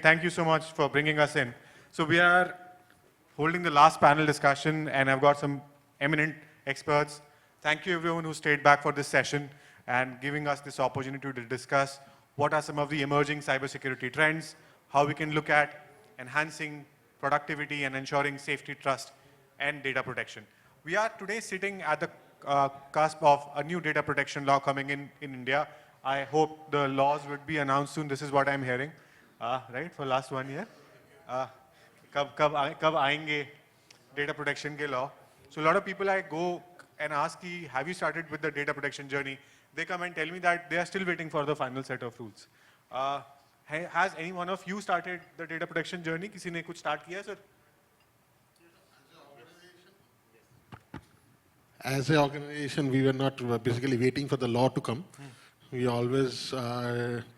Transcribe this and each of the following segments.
Thank you so much for bringing us in. So we are holding the last panel discussion, and I've got some eminent experts. Thank you everyone who stayed back for this session and giving us this opportunity to discuss what are some of the emerging cybersecurity trends, how we can look at enhancing productivity and ensuring safety, trust, and data protection. We are today sitting at the cusp of a new data protection law coming in India. I hope the laws would be announced soon. This is what I'm hearing, right, for last 1 year. Kab aayenge data protection ke law. So a lot of people I go and ask, have you started with the data protection journey? They come and tell me that they are still waiting for the final set of rules. Has any one of you started the data protection journey? Kisi ne kuch start kiya, sir? As an organization, we were not basically waiting for the law to come. We always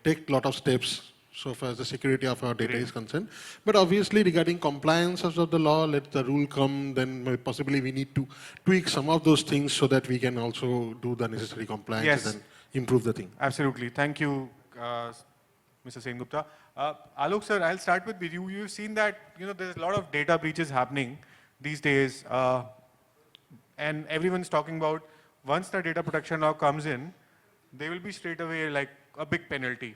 take a lot of steps so far as the security of our data is concerned. But obviously, regarding compliance of the law, let the rule come, then possibly we need to tweak some of those things so that we can also do the necessary compliance and improve the thing. Absolutely. Thank you, Mr. SENGUPTA. Alok sir, I'll start with you. You've seen that there's a lot of data breaches happening these days. And everyone's talking about once the data protection law comes in, there will be straight away like a big penalty.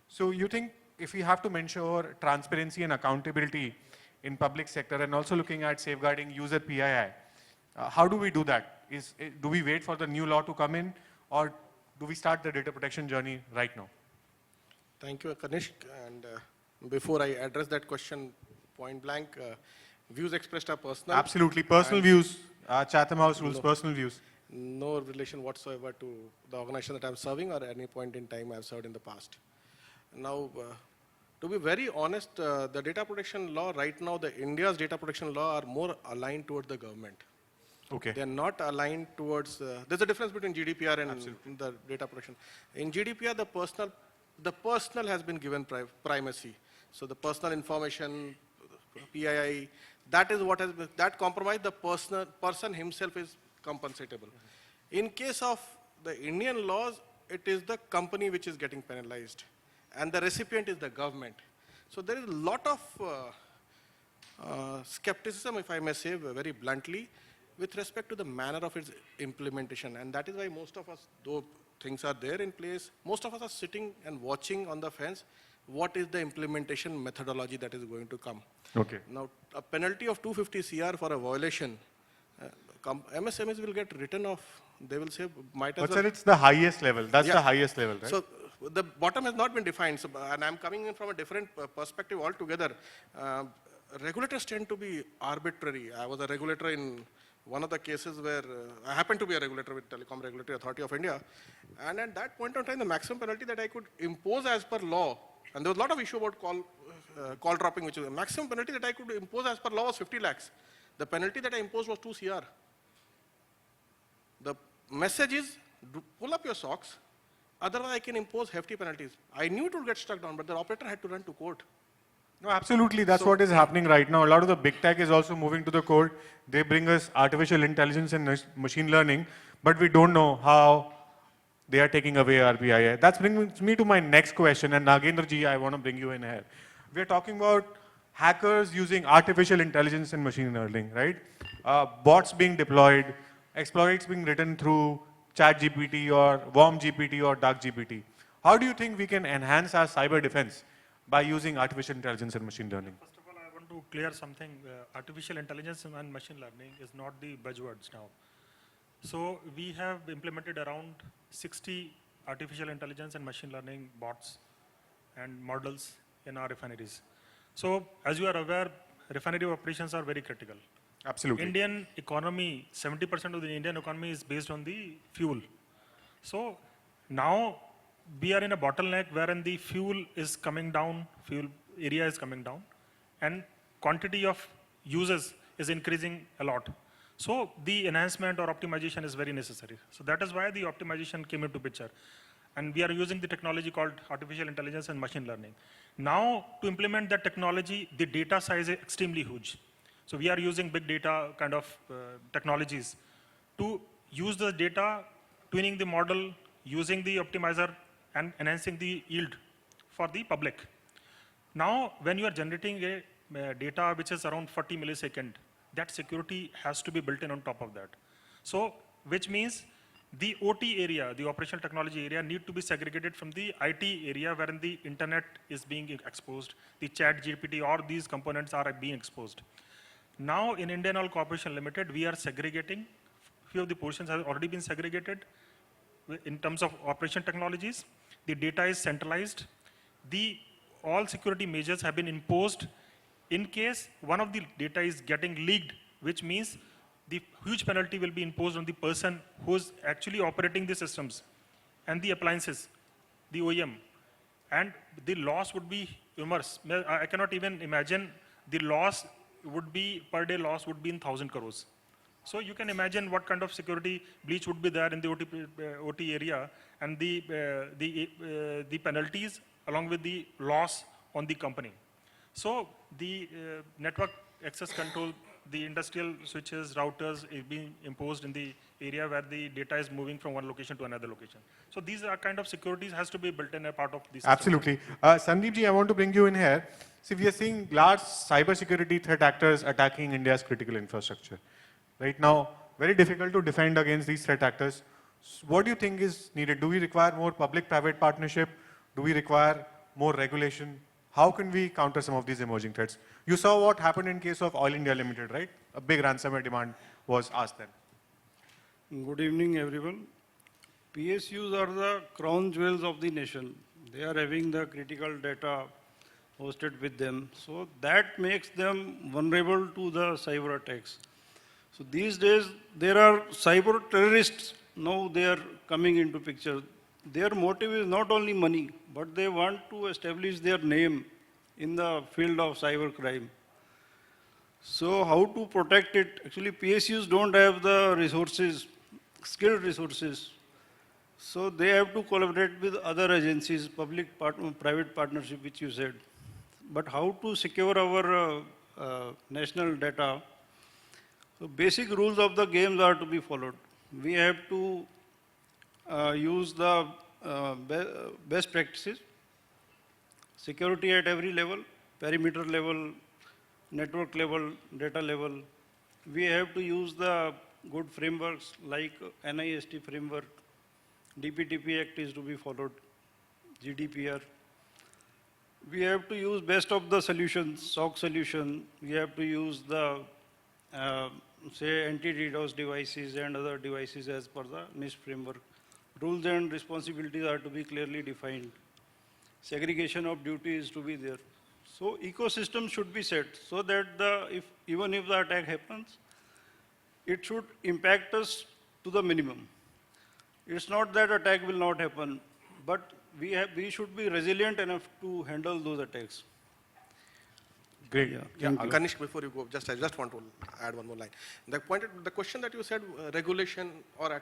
So you think if we have to ensure transparency and accountability in public sector and also looking at safeguarding user PII, how do we do that? Do we wait for the new law to come in, or do we start the data protection journey right now? Thank you, Kanishk. And before I address that question point blank, views expressed are personal. Absolutely, personal views. Chatham House rules, personal views. No relation whatsoever to the organization that I'm serving or any point in time I've served in the past. Now, to be very honest, the data protection law right now, India's data protection law are more aligned towards the government. Okay. They're not aligned towards, there's a difference between GDPR and the data protection. In GDPR, the personal has been given primacy. So the personal information, PII, that is what has been, that compromise, the person himself is compensatable. In case of the Indian laws, it is the company which is getting penalized and the recipient is the government. So there is a lot of skepticism, if I may say very bluntly, with respect to the manner of its implementation. And that is why most of us, though things are there in place, most of us are sitting and watching on the fence what is the implementation methodology that is going to come. Okay. Now, a penalty of 250 CR for a violation, MSMEs will get written off. They will say, might as well. But sir, it's the highest level. That's the highest level, right? So the bottom has not been defined. So, and I'm coming in from a different perspective altogether. Regulators tend to be arbitrary. I was a regulator in one of the cases where I happened to be a regulator with Telecom Regulatory Authority of India. And at that point in time, the maximum penalty that I could impose as per law, and there was a lot of issue about call dropping, which is the maximum penalty that I could impose as per law was 50 lakhs. The penalty that I imposed was 2 CR. The message is, pull up your socks, otherwise I can impose hefty penalties. I knew it would get struck down, but the operator had to run to court. No, absolutely. That's what is happening right now. A lot of the big tech is also moving to the court. They bring us artificial intelligence and machine learning, but we don't know how they are taking away our PII. That brings me to my next question, and Nagendra ji, I want to bring you in here. We are talking about hackers using artificial intelligence and machine learning, right? Bots being deployed, exploits being written through ChatGPT or WormGPT or DarkGPT. How do you think we can enhance our cyber defense by using artificial intelligence and machine learning? First of all, I want to clear something. Artificial intelligence and machine learning is not the buzzwords now. So we have implemented around 60 artificial intelligence and machine learning bots and models in our refineries. So as you are aware, refinery operations are very critical. Absolutely. Indian economy, 70% of the Indian economy is based on the fuel. So now we are in a bottleneck wherein the fuel is coming down, fuel area is coming down, and quantity of users is increasing a lot. So the enhancement or optimization is very necessary. So that is why the optimization came into picture. And we are using the technology called artificial intelligence and machine learning. Now, to implement that technology, the data size is extremely huge. So we are using big data kind of technologies to use the data, tuning the model, using the optimizer, and enhancing the yield for the public. Now, when you are generating a data which is around 40 millisecond, that security has to be built in on top of that. So, which means the OT area, the operational technology area, need to be segregated from the IT area wherein the internet is being exposed, the chat GPT or these components are being exposed. Now, in Indian Oil Corporation Limited, we are segregating. Few of the portions have already been segregated. In terms of operation technologies, the data is centralized. All security measures have been imposed in case one of the data is getting leaked, which means the huge penalty will be imposed on the person who is actually operating the systems and the appliances, the OEM. And the loss would be immense. I cannot even imagine the loss would be, per day loss would be in 1,000 crores. So you can imagine what kind of security breach would be there in the OT area, and the penalties along with the loss on the company. So the network access control, the industrial switches, routers is being imposed in the area where the data is moving from one location to another location. So these are kind of securities has to be built in a part of this. Absolutely. Sandeep ji, I want to bring you in here. See, we are seeing large cybersecurity threat actors attacking India's critical infrastructure. Right now, very difficult to defend against these threat actors. What do you think is needed? Do we require more public-private partnership? Do we require more regulation? How can we counter some of these emerging threats? You saw what happened in case of Oil India Limited, right? A big ransomware demand was asked then. Good evening, everyone. PSUs are the crown jewels of the nation. They are having the critical data hosted with them. So that makes them vulnerable to the cyber attacks. So these days, there are cyber terrorists. Now they are coming into picture. Their motive is not only money, but they want to establish their name in the field of cyber crime. So how to protect it? Actually, PSUs don't have the resources, skilled resources. So they have to collaborate with other agencies, private partnership, which you said. But how to secure our national data? So basic rules of the games are to be followed. We have to use the best practices, security at every level, perimeter level, network level, data level. We have to use the good frameworks like NIST framework, DPTP Act is to be followed, GDPR. We have to use best of the solutions, SOC solution. We have to use the, say, anti-DDoS devices and other devices as per the NIST framework. Rules and responsibilities are to be clearly defined. Segregation of duty is to be there. So ecosystem should be set so that even if the attack happens, it should impact us to the minimum. It's not that attack will not happen, but we should be resilient enough to handle those attacks. Great. Yeah, Kanishk, before you go, I just want to add one more line. The question that you said, regulation or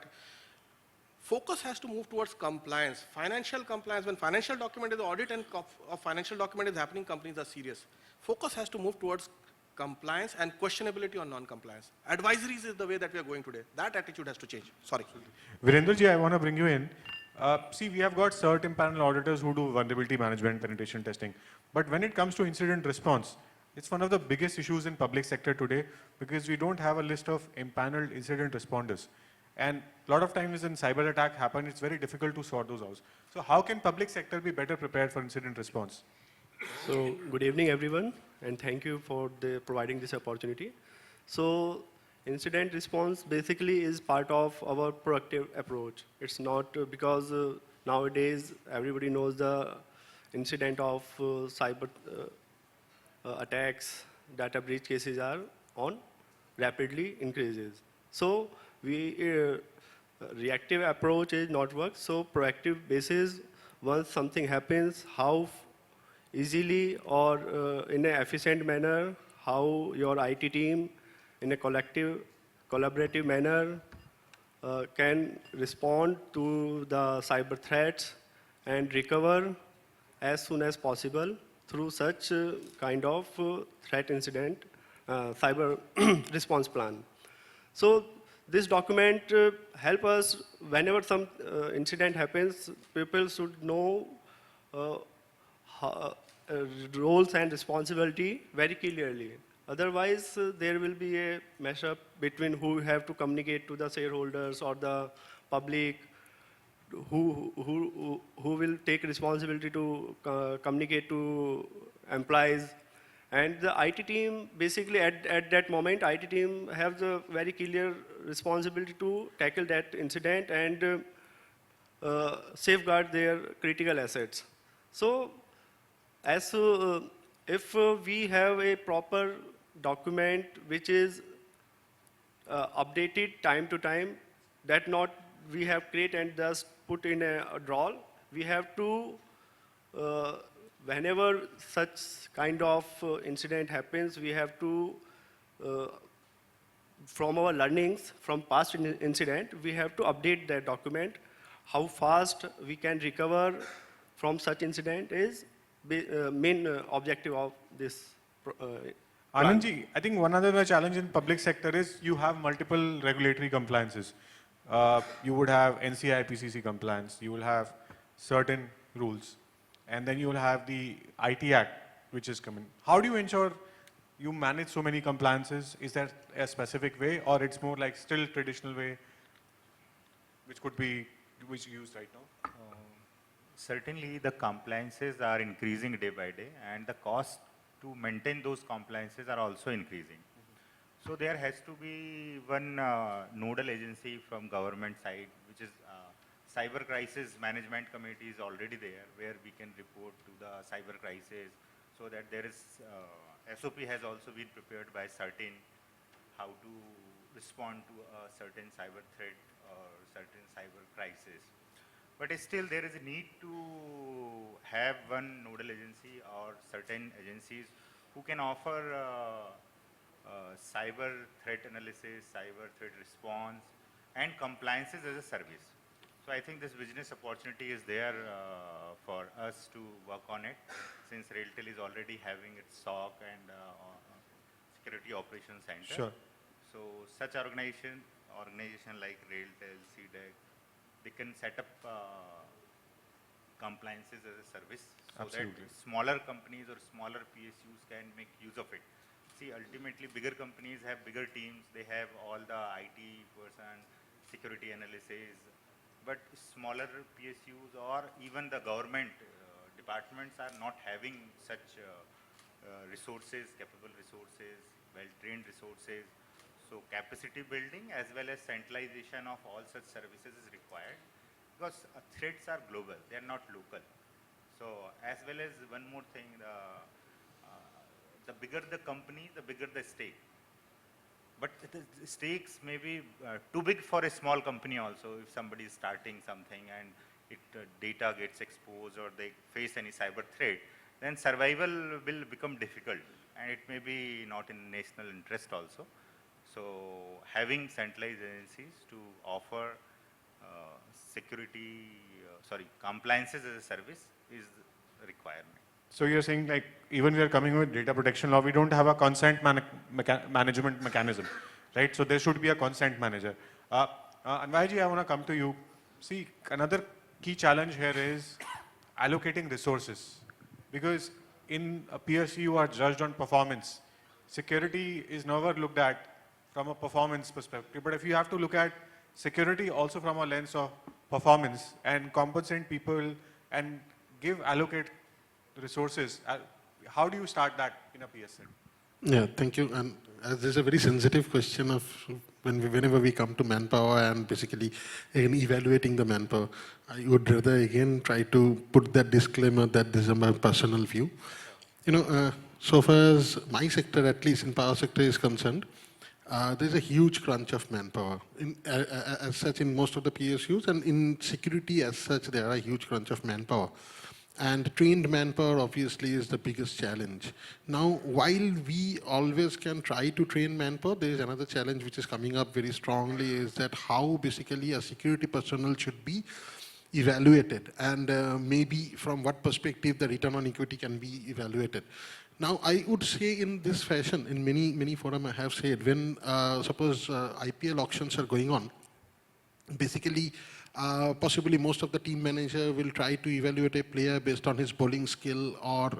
focus has to move towards compliance, financial compliance. When financial document is audit and financial document is happening, companies are serious. Focus has to move towards compliance and questionability on non-compliance. Advisories is the way that we are going today. That attitude has to change. Sorry. Virander ji, I want to bring you in. See, we have got certain panel auditors who do vulnerability management, penetration testing. But when it comes to incident response, it's one of the biggest issues in public sector today because we don't have a list of empaneled incident responders. And a lot of times when cyber attack happen, it's very difficult to sort those out. So how can public sector be better prepared for incident response? So good evening, everyone, and thank you for providing this opportunity. So incident response basically is part of our proactive approach. It's not because nowadays everybody knows the incident of cyber attacks, data breach cases are on rapidly increases. So reactive approach is not work. So proactive basis, once something happens, how easily or in an efficient manner, how your IT team in a collaborative manner can respond to the cyber threats and recover as soon as possible through such kind of threat incident cyber response plan. So this document help us whenever some incident happens, people should know roles and responsibility very clearly. Otherwise, there will be a mess-up between who have to communicate to the shareholders or the public, who will take responsibility to communicate to employees. And the IT team, basically at that moment, IT team have the very clear responsibility to tackle that incident and safeguard their critical assets. So, if we have a proper document which is updated time to time, that not we have create and just put in a drawer, we have to, whenever such kind of incident happens, we have to, from our learnings from past incident, we have to update that document. How fast we can recover from such incident is main objective of this. Anandji, I think one other challenge in public sector is you have multiple regulatory compliances. You would have NCI PCC compliance, you will have certain rules, and then you will have the IT Act, which is coming. How do you ensure you manage so many compliances? Is there a specific way, or it's more like still traditional way, which could be used right now? Certainly, the compliances are increasing day by day, and the cost to maintain those compliances are also increasing. So there has to be one nodal agency from government side, which is Cyber Crisis Management Committee is already there, where we can report to the cyber crisis, so that there is SOP has also been prepared by certain how to respond to a certain cyber threat or certain cyber crisis. But still there is a need to have one nodal agency or certain agencies who can offer cyber threat analysis, cyber threat response, and compliances as a service. So I think this business opportunity is there for us to work on it, since RailTel is already having its SOC and Security Operations Center. Sure. So such organization like RailTel, CDEC, they can set up compliances as a service, so Absolutely. that smaller companies or smaller PSUs can make use of it. See, ultimately bigger companies have bigger teams, they have all the IT person, security analysis, but smaller PSUs or even the government departments are not having such resources, capable resources, well-trained resources. So capacity building as well as centralization of all such services is required, because threats are global, they are not local. So as well as one more thing, the bigger the company, the bigger the stake. But the stakes may be too big for a small company also. If somebody is starting something and data gets exposed or they face any cyber threat, then survival will become difficult, and it may be not in national interest also. So having centralized agencies to offer compliances as a service is a requirement. So you're saying, like, even we are coming with data protection law, we don't have a consent management mechanism, right? So there should be a consent manager. Anwayji, I want to come to you. See, another key challenge here is allocating resources, because in a PSU you are judged on performance. Security is never looked at from a performance perspective, but if you have to look at security also from a lens of performance and compensate people and allocate resources, how do you start that in a PSU? Yeah, thank you. And as this is a very sensitive question of whenever we come to manpower and basically in evaluating the manpower, I would rather again try to put that disclaimer that this is my personal view. You know, so far as my sector, at least in power sector, is concerned, there's a huge crunch of manpower. As such, in most of the PSUs, and in security as such, there are a huge crunch of manpower. And trained manpower obviously is the biggest challenge. Now, while we always can try to train manpower, there is another challenge which is coming up very strongly, is that how basically a security personnel should be evaluated, and maybe from what perspective the return on equity can be evaluated. Now, I would say in this fashion, in many forums I have said, when suppose IPL auctions are going on, Basically, possibly most of the team manager will try to evaluate a player based on his bowling skill or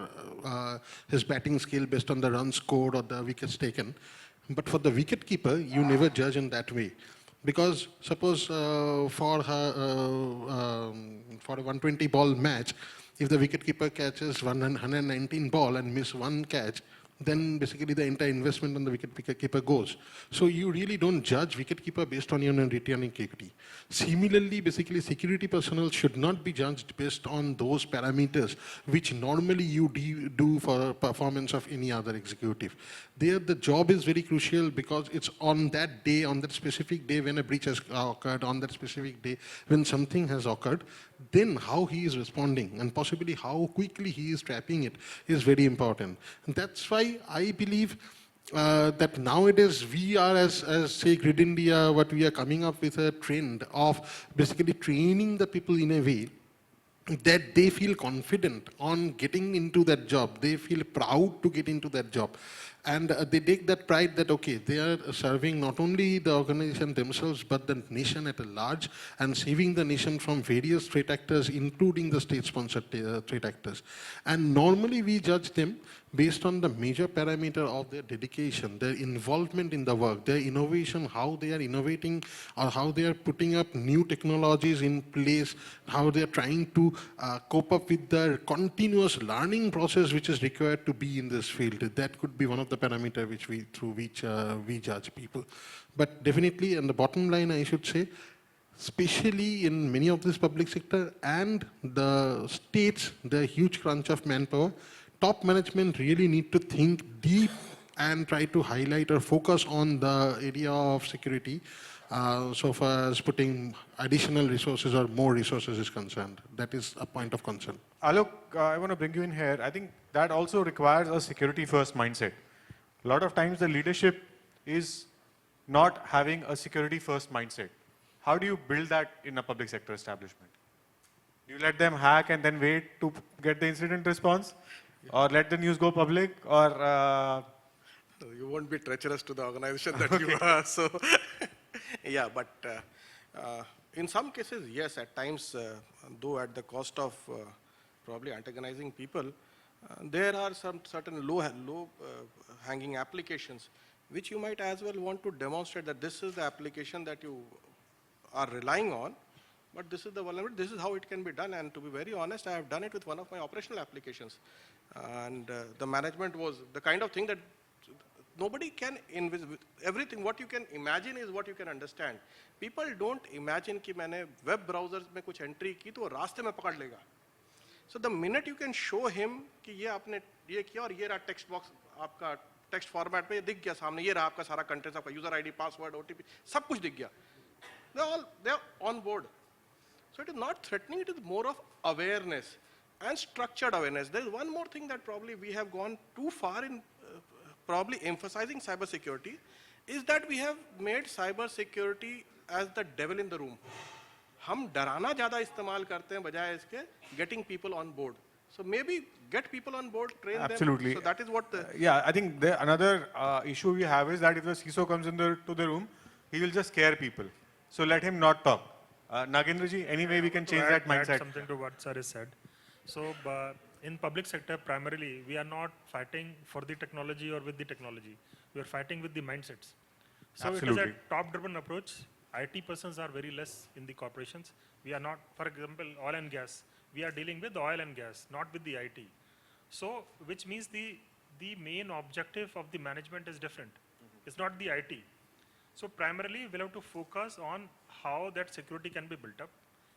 his batting skill based on the runs scored or the wickets taken. But for the wicket keeper, you never judge in that way. Because suppose for a 120 ball match, if the wicketkeeper catches 119 ball and miss one catch, then basically the entire investment on the wicketkeeper goes. So you really don't judge wicketkeeper based on your returning equity. Similarly, basically security personnel should not be judged based on those parameters which normally you do for performance of any other executive. There, the job is very crucial because it's on that day, on that specific day when a breach has occurred, on that specific day when something has occurred, then how he is responding and possibly how quickly he is trapping it is very important. And that's why I believe that nowadays we are, as say Grid India, what we are coming up with a trend of basically training the people in a way that they feel confident on getting into that job. They feel proud to get into that job. And they take that pride that, okay, they are serving not only the organization themselves, but the nation at a large and saving the nation from various threat actors, including the state-sponsored threat actors. And normally we judge them based on the major parameter of their dedication, their involvement in the work, their innovation, how they are innovating or how they are putting up new technologies in place, how they are trying to cope up with the continuous learning process which is required to be in this field. That could be one of the parameters through which we judge people. But definitely, on the bottom line, I should say, especially in many of this public sector and the states, the huge crunch of manpower, top management really need to think deep and try to highlight or focus on the area of security so far as putting additional resources or more resources is concerned. That is a point of concern. Alok, I want to bring you in here. I think that also requires a security-first mindset. A lot of times the leadership is not having a security-first mindset. How do you build that in a public sector establishment? Do you let them hack and then wait to get the incident response? Or let the news go public? Or you won't be treacherous to the organization that you are. So, yeah, but in some cases, yes, at times, though at the cost of probably antagonizing people, there are some certain low hanging applications which you might as well want to demonstrate that this is the application that you are relying on, but this is the vulnerability, this is how it can be done. And to be very honest, I have done it with one of my operational applications. And the management was the kind of thing that nobody can envisage. Everything, what you can imagine is what you can understand. People don't imagine कि मैंने web browsers में कुछ entry की तो वो रास्ते में पकड़ लेगा. So the minute you can show him कि ये आपने ये किया और ये रहा text box आपका text format में ये दिख गया सामने, ये रहा आपका सारा contents, आपका user ID, password, OTP, सब कुछ दिख गया. They are on board. So it is not threatening, it is more of awareness and structured awareness. There is one more thing that probably we have gone too far in probably emphasizing cybersecurity, is that we have made cybersecurity as the devil in the room. हम डराना ज़्यादा इस्तेमाल करते हैं बजाय इसके getting people on board. So maybe get people on board, train absolutely. them. So that is what the... yeah, I think another issue we have is that if the CISO comes to the room, he will just scare people. So let him not talk. Nagendraji, anyway we can change that mindset. Add something to what sir has said. So in public sector, primarily, we are not fighting for the technology or with the technology. We are fighting with the mindsets. So absolutely. It is a top-driven approach. IT persons are very less in the corporations. We are not, for example, oil and gas. We are dealing with oil and gas, not with the IT. So, which means the main objective of the management is different. It's not the IT. So primarily, we'll have to focus on how that security can be built up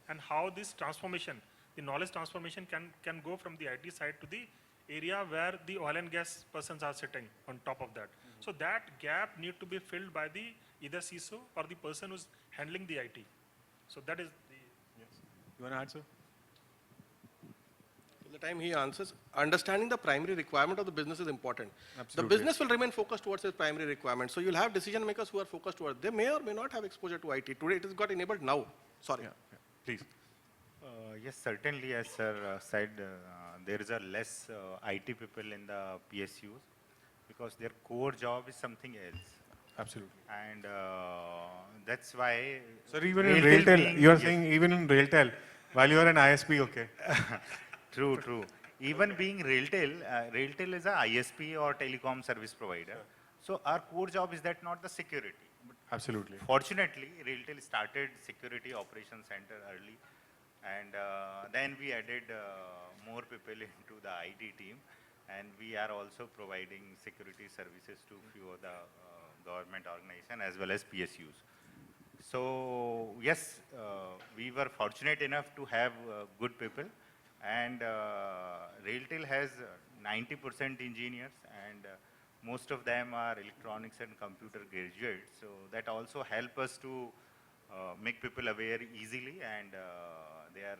and how this transformation, the knowledge transformation can go from the IT side to the area where the oil and gas persons are sitting on top of that. So that gap need to be filled by the either CISO or the person who's handling the IT. So that is the, yes. You want to answer? The time he answers, understanding the primary requirement of the business is important. Absolutely. The business will remain focused towards its primary requirement. So you'll have decision makers who are focused towards, they may or may not have exposure to IT. Today it has got enabled now. Sorry. Yeah. Please. Yes, certainly, as sir said, there is a less IT people in the PSUs because their core job is something else. Absolutely. And that's why. Sir, even in RailTel RailTel, being- you are yes. saying even in RailTel, while you are an ISP, okay. True, true. Even being RailTel, RailTel is a ISP or telecom service provider. So our core job is that not the security. But Absolutely. fortunately, RailTel started security operations center early, and then we added more people into the IT team, and we are also providing security services to few of the government organizations as well as PSUs. So yes, we were fortunate enough to have good people, and RailTel has 90% engineers, and most of them are electronics and computer graduates. So that also help us to make people aware easily, and they are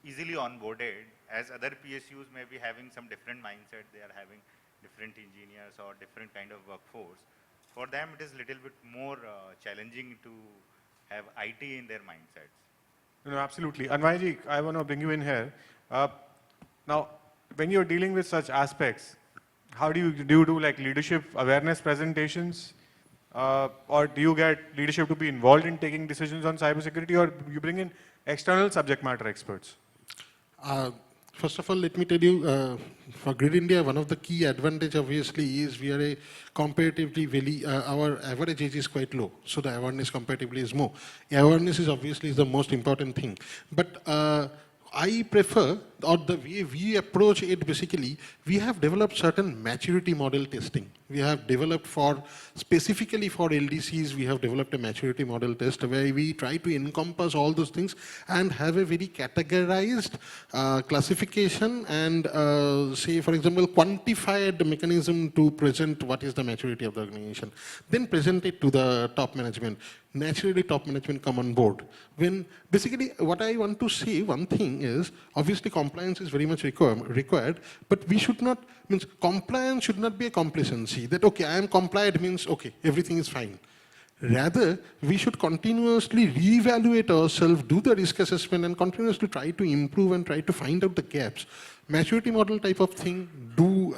easily onboarded. As other PSUs may be having some different mindset, they are having different engineers or different kind of workforce. For them, it is little bit more challenging to have IT in their mindsets. No, absolutely. Anwayaji, I want to bring you in here. Now, when you're dealing with such aspects, how do you do like leadership awareness presentations? Or do you get leadership to be involved in taking decisions on cybersecurity, or you bring in external subject matter experts? First of all, let me tell you, for Grid India, one of the key advantage obviously is we are a comparatively very, our average age is quite low, so the awareness comparatively is more. Awareness is obviously the most important thing. But I prefer, or the way we approach it basically, we have developed certain maturity model testing. We have developed specifically for LDCs, we have developed a maturity model test where we try to encompass all those things and have a very categorized classification and say, for example, quantified mechanism to present what is the maturity of the organization. Then present it to the top management. Naturally, top management come on board. When basically what I want to say, one thing is, obviously compliance is very much required, but we should not, means compliance should not be a complacency, that okay, I am compliant means okay, everything is fine. Rather, we should continuously reevaluate ourselves, do the risk assessment and continuously try to improve and try to find out the gaps. Maturity model type of thing do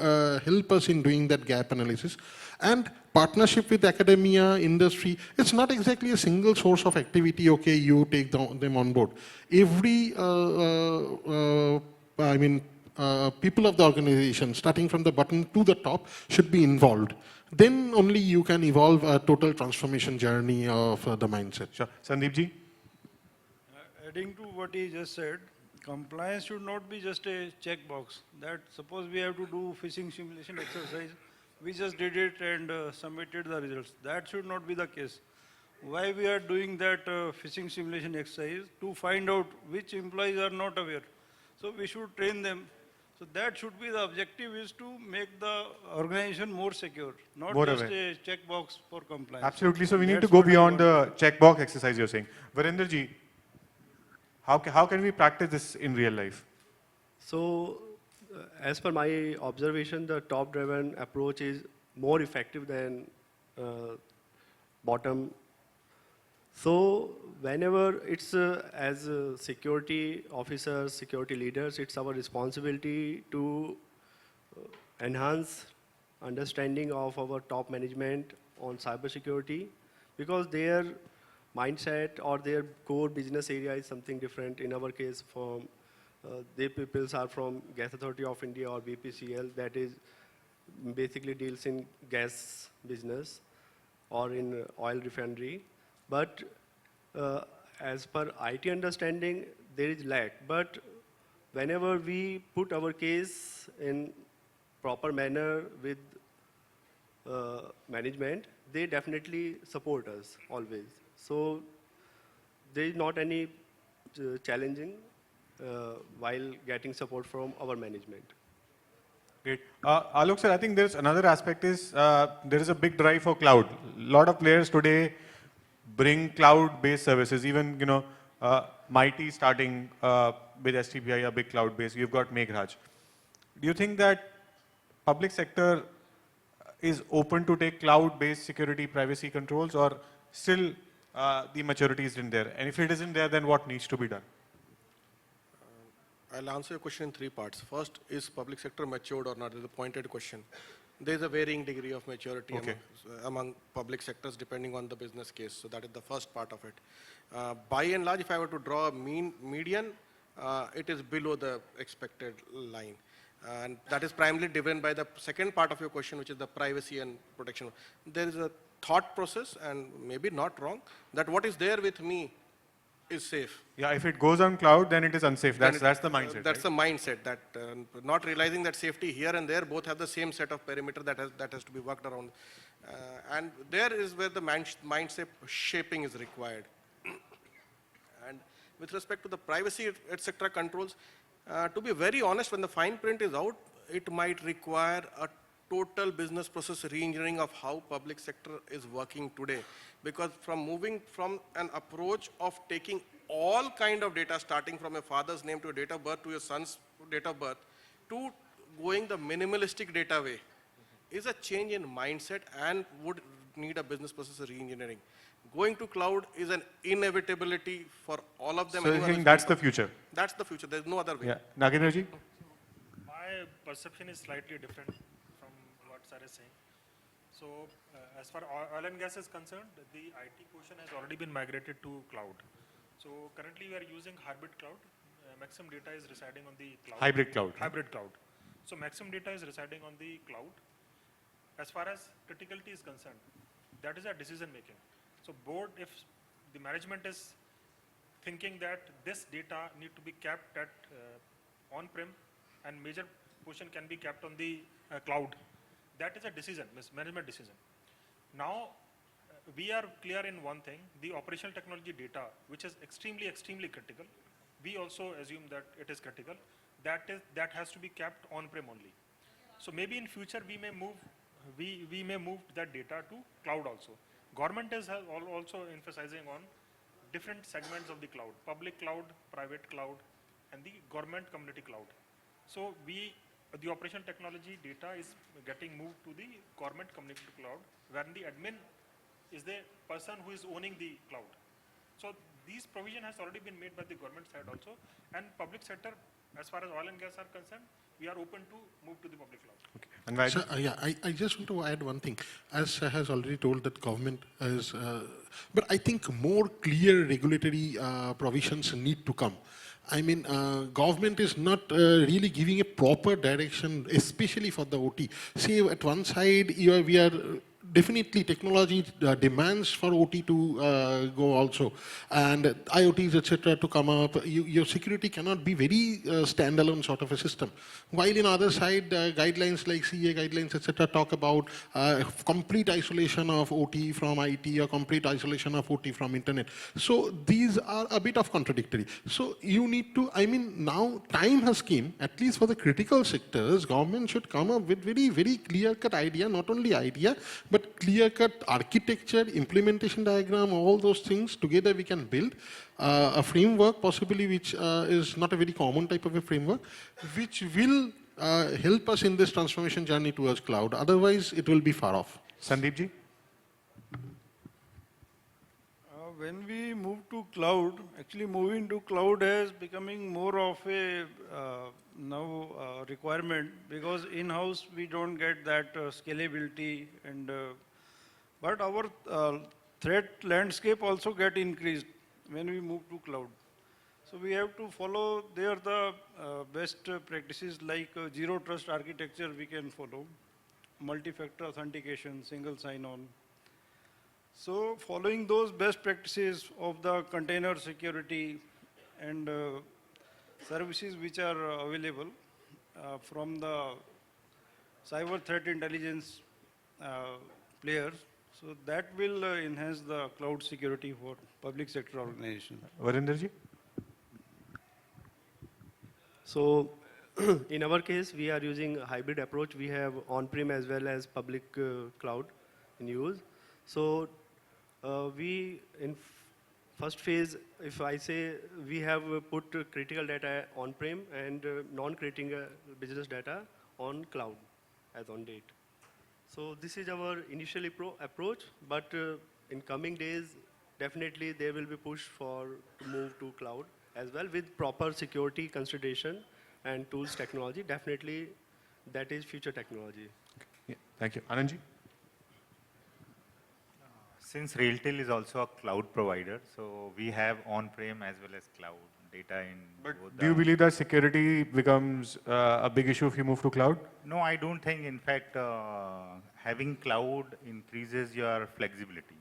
help us in doing that gap analysis. And partnership with academia, industry, it's not exactly a single source of activity, okay, you take them on board. Every, people of the organization, starting from the bottom to the top, should be involved. Then only you can evolve a total transformation journey of the mindset. Sure. Sandeep ji? Adding to what he just said, compliance should not be just a checkbox. That suppose we have to do phishing simulation exercise, we just did it and submitted the results. That should not be the case. Why we are doing that phishing simulation exercise? To find out which employees are not aware. So we should train them. So that should be the objective, is to make the organization more secure, not More just aware. a checkbox for compliance. Absolutely. So we need to That's go what I beyond want. the checkbox exercise you're saying. Virander ji, how can we practice this in real life? So, as per my observation, the top-driven approach is more effective than bottom. So, whenever it's as security officers, security leaders, it's our responsibility to enhance understanding of our top management on cybersecurity, because their mindset or their core business area is something different. In our case, from they peoples are from Gas Authority of India or BPCL, that is basically deals in gas business or in oil refinery. But as per IT understanding, there is lack. But whenever we put our case in proper manner with management, they definitely support us always. So there is not any challenging while getting support from our management. Great. Alok sir, I think there's another aspect is there is a big drive for cloud. A lot of players today bring cloud-based services. Even Mighty starting with STPI, a big cloud-based. You've got Meghraj. Do you think that public sector is open to take cloud-based security privacy controls, or still the maturity isn't there? And if it isn't there, then what needs to be done? I'll answer your question in three parts. First, is public sector matured or not? This is a pointed question. There's a varying degree of maturity Okay. among public sectors depending on the business case. So that is the first part of it. By and large, if I were to draw a median, it is below the expected line. And that is primarily driven by the second part of your question, which is the privacy and protection. There is a thought process, and maybe not wrong, that what is there with me is safe. Yeah, if it goes on cloud, then it is unsafe. That's the mindset. That's right? the mindset, that not realizing that safety here and there both have the same set of perimeter that has to be worked around. And there is where the mindset shaping is required. And with respect to the privacy, etc. controls, to be very honest, when the fine print is out, it might require a total business process re-engineering of how public sector is working today. Because from moving from an approach of taking all kind of data, starting from your father's name to your date of birth to your son's date of birth, to going the minimalistic data way, is a change in mindset and would need a business process re-engineering. Going to cloud is an inevitability for all of them. So you think that's the future? That's the future. There's no other way. Yeah. Nagendraji? My perception is slightly different from what sir is saying. So as far oil and gas is concerned, the IT portion has already been migrated to cloud. So currently we are using hybrid cloud. Maximum data is residing on the cloud. Hybrid cloud. Hybrid cloud. So maximum data is residing on the cloud. As far as criticality is concerned, that is a decision making. So board, if the management is thinking that this data need to be kept at on-prem and major portion can be kept on the cloud, that is a decision, management decision. Now, we are clear in one thing, the operational technology data, which is extremely, extremely critical, we also assume that it is critical, that has to be kept on-prem only. So maybe in future we may move that data to cloud also. Government is also emphasizing on different segments of the cloud, public cloud, private cloud, and the government community cloud. So the operational technology data is getting moved to the government community cloud, where the admin is the person who is owning the cloud. So these provision has already been made by the government side also, and public sector, as far as oil and gas are concerned, we are open to move to the public cloud. Okay. And Vaidya? So, yeah, I just want to add one thing. As has already told that government is, but I think more clear regulatory provisions need to come. I mean, government is not really giving a proper direction, especially for the OT. See, at one side, we are definitely technology demands for OT to go also, and IoTs, etc., to come up. Your security cannot be very standalone sort of a system. While in other side, guidelines like CA guidelines, etc., talk about complete isolation of OT from IT or complete isolation of OT from internet. So these are a bit of contradictory. So you need to, I mean, now time has come, at least for the critical sectors, government should come up with very, very clear-cut idea, not only idea, but clear-cut architecture, implementation diagram, all those things together we can build a framework possibly which is not a very common type of a framework, which will help us in this transformation journey towards cloud. Otherwise, it will be far off. Sandeep ji? When we move to cloud, actually moving to cloud is becoming more of a requirement, because in-house we don't get that scalability, and but our threat landscape also get increased when we move to cloud. So we have to follow there the best practices like zero trust architecture we can follow, multi-factor authentication, single sign-on. So following those best practices of the container security and services which are available from the cyber threat intelligence players, so that will enhance the cloud security for public sector organizations. Virander ji? So in our case, we are using a hybrid approach. We have on-prem as well as public cloud in use. So we, in first phase, if I say, we have put critical data on-prem and non-critical business data on cloud as on date. So this is our initial approach, but in coming days, definitely there will be push to move to cloud as well with proper security consideration and tools technology. Definitely that is future technology. Yeah. Thank you. Anandji? Since RailTel is also a cloud provider, so we have on-prem as well as cloud data in both Do you believe that security becomes a big issue if you move to cloud? No, I don't think. In fact, having cloud increases your flexibility.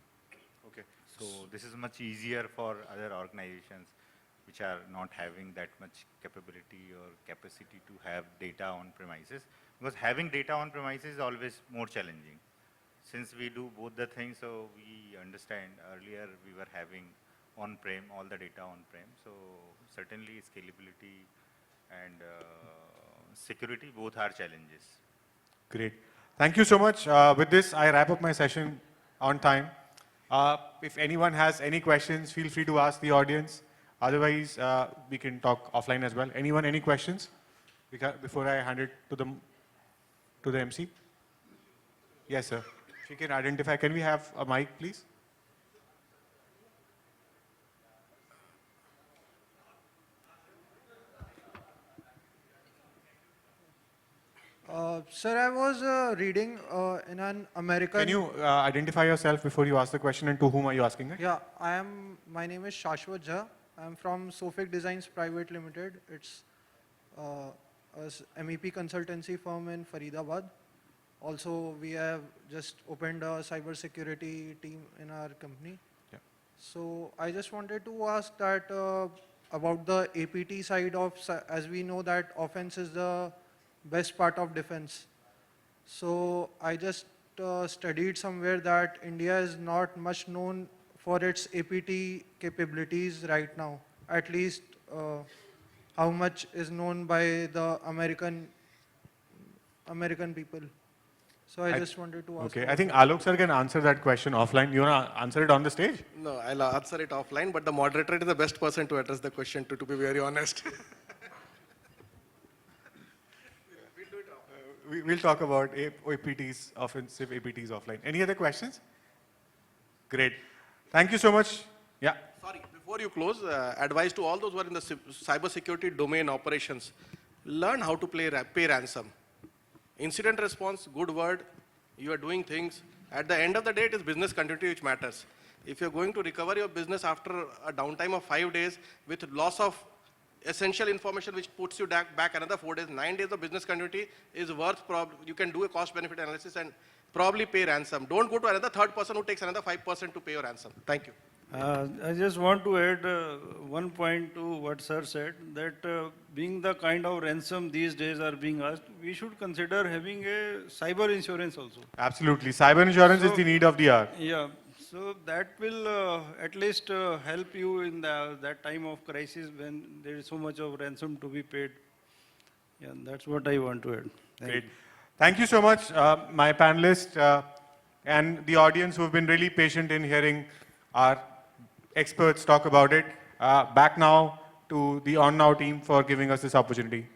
Okay. So this is much easier for other organizations which are not having that much capability or capacity to have data on premises. Because having data on premises is always more challenging. Since we do both the things, so we understand earlier we were having on-prem, all the data on-prem. So certainly scalability and security both are challenges. Great. Thank you so much. With this, I wrap up my session on time. If anyone has any questions, feel free to ask the audience. Otherwise, we can talk offline as well. Anyone, any questions? Before I hand it to the MC? Yes, sir. If you can identify, can we have a mic, please? Sir, I was reading in an American... Can you identify yourself before you ask the question, and to whom are you asking it? Yeah, my name is Shashwat Jha. I'm from Sofik Designs Private Limited. It's a MEP consultancy firm in Faridabad. Also, we have just opened a cybersecurity team in our company. Yeah. So I just wanted to ask that about the APT side of, as we know that offense is the best part of defense. So I just studied somewhere that India is not much known for its APT capabilities right now. At least how much is known by the American people. So I just wanted to ask. Okay, I think Alok sir can answer that question offline. You want to answer it on the stage? No, I'll answer it offline, but the moderator is the best person to address the question, to be very honest. We'll talk about APTs, offensive APTs offline. Any other questions? Great. Thank you so much. Yeah. Sorry, before you close, advice to all those who are in the cybersecurity domain operations, learn how to pay ransom. Incident response, good word, you are doing things. At the end of the day, it is business continuity which matters. If you're going to recover your business after a downtime of 5 days with loss of essential information which puts you back another 4 days, 9 days of business continuity is worth, you can do a cost-benefit analysis and probably pay ransom. Don't go to another third person who takes another 5% to pay your ransom. Thank you. I just want to add one point to what sir said, that being the kind of ransom these days are being asked, we should consider having a cyber insurance also. Absolutely. Cyber insurance is the need of the hour. Yeah, so that will at least help you in that time of crisis when there is so much of ransom to be paid. Yeah, that's what I want to add. Great. Thank you so much, my panelists and the audience who have been really patient in hearing our experts talk about it. Back now to the OnNow team for giving us this opportunity.